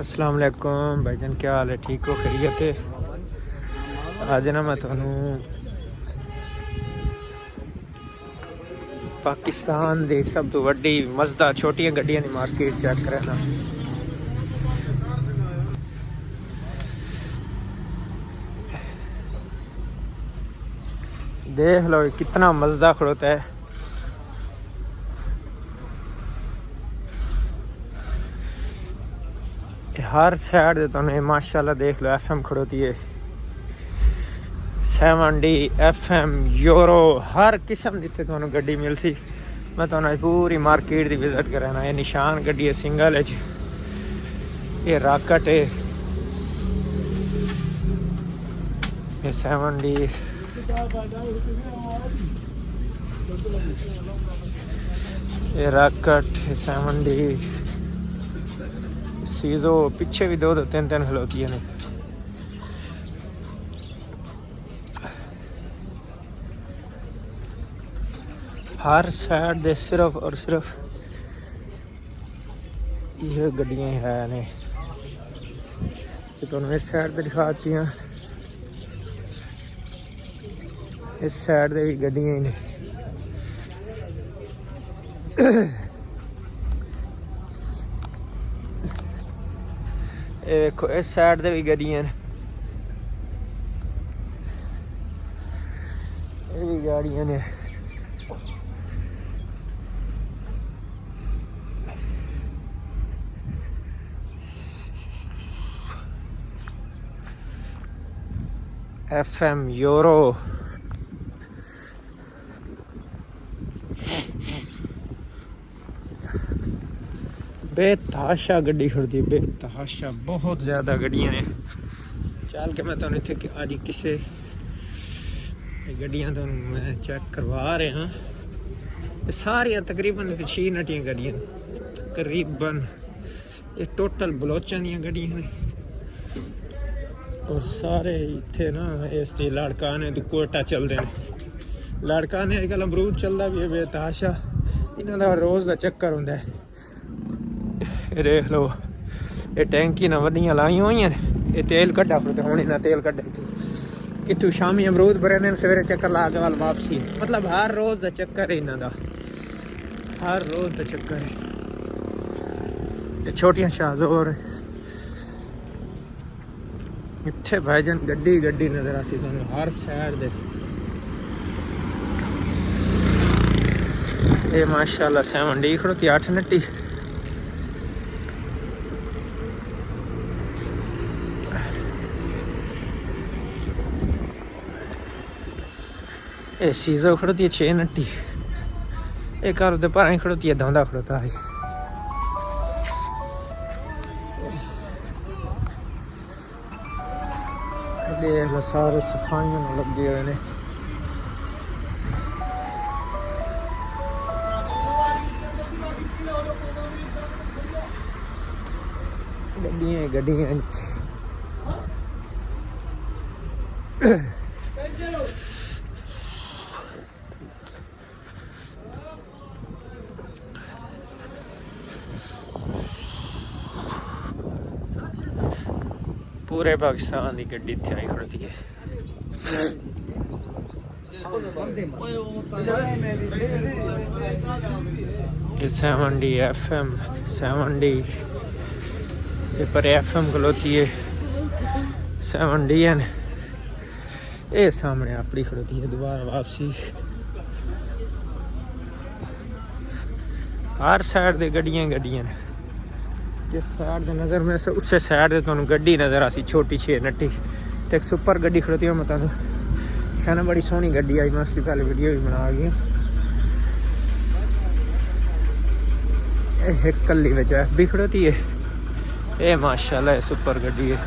अस्सलाम वालेकुम भाईजान, क्या हाल है? ठीक हो? खैरियत है? आज ना मैं थानू पाकिस्तान दे सब तो वड्डी मज़ेदार छोटियां गड्डियां दी मार्केट चेक करना। देख लो कितना मज़ेदार खड़ोता है। हर साइड दे तुहानू माशाल्लाह देख लो FM खड़ोती है, 70 FM यूरो हर किस्म की इत्थे तुहानू गड्डी मिल सी। मैं तुहानू पूरी मार्केट की विजिट कराना। ये निशान गड्डी है सिंगल है, ये रॉकेट है, ये 70, ये रॉकेट, ये 70 सीजो। पिछे भी दो तीन खलोती ने। हर साइड दे सिर्फ और सिर्फ ये गड्डियां है ने। तो इस साइड पे दिखाती हैं, इस साइड दे भी गड्डियां ही ने। देखो इस साइड दे भी गड्डियां ने, ये भी गाड़ियां ने। FM यूरो बेतहाशा गड्डी खड़ती है, बेतहाशा बहुत ज़्यादा गड्डियां ने। चल के मैं तुहानू इत्थे अज किसे गड्डियां तुहानू मैं चेक करवा रहा हाँ। ये सारियां तकरीबन 6 नटियां गड्डियां तकरीबन। ये टोटल बलोचां दियां गड्डियां ने और सारे इत्थे ना इस लाड़काने तो कोटा चलते हैं। लाड़काने अजकल अमरूद चलता भी है बेतहाशा। इन्हों का रोज़ का चक्कर होंदा है। ये देख लो ये टैंकी ना वड्डियां लाई हुई हैं, ये तेल कड्ढा पड़ता हूँ। इन्हें तेल कड्ढा इतों शामी अमरूद भरे सवेरे चक्कर ला के वाल वापसी। मतलब हर रोज़ का चक्कर है इन्हों का, हर रोज़ का चक्कर है। ये छोटियां शाहजोर इत्थे भाईजान गड्डी गड्डी नजर आसी तुहानू हर साइड दे। ये माशाल्लाह 70 खड़ोती 8 नट्टी। ये सीजो खड़ोती है 6 नट्टी। एक घर पर ही खड़ोती है, धौंदा खड़ोता है। देख लो सारे सफाइयां लगे हुए ने। गड्डियां गड्डियां पूरे पाकिस्तान की गड्डी इत्थे आई खड़ोती है। ये 70 FM 70 ये पर FM खलोती है 70 है। ये सामने अपनी खड़ोती है दोबारा वापसी। हर साइड दे गड्डियां गड्डियां ने। जिस साइड दे नज़र में से उससे साइड दे तुहानू गड्डी नज़र आसी छोटी 6 नट्टी। तो एक सुपर गड्डी खड़ोती है। मैं तुहानू कहना बड़ी सोहनी गड्डी आई। मैं उसकी पहले वीडियो भी बना गई। एक कली FB खड़ोती है। ये माशाल्लाह सुपर गड्डी है।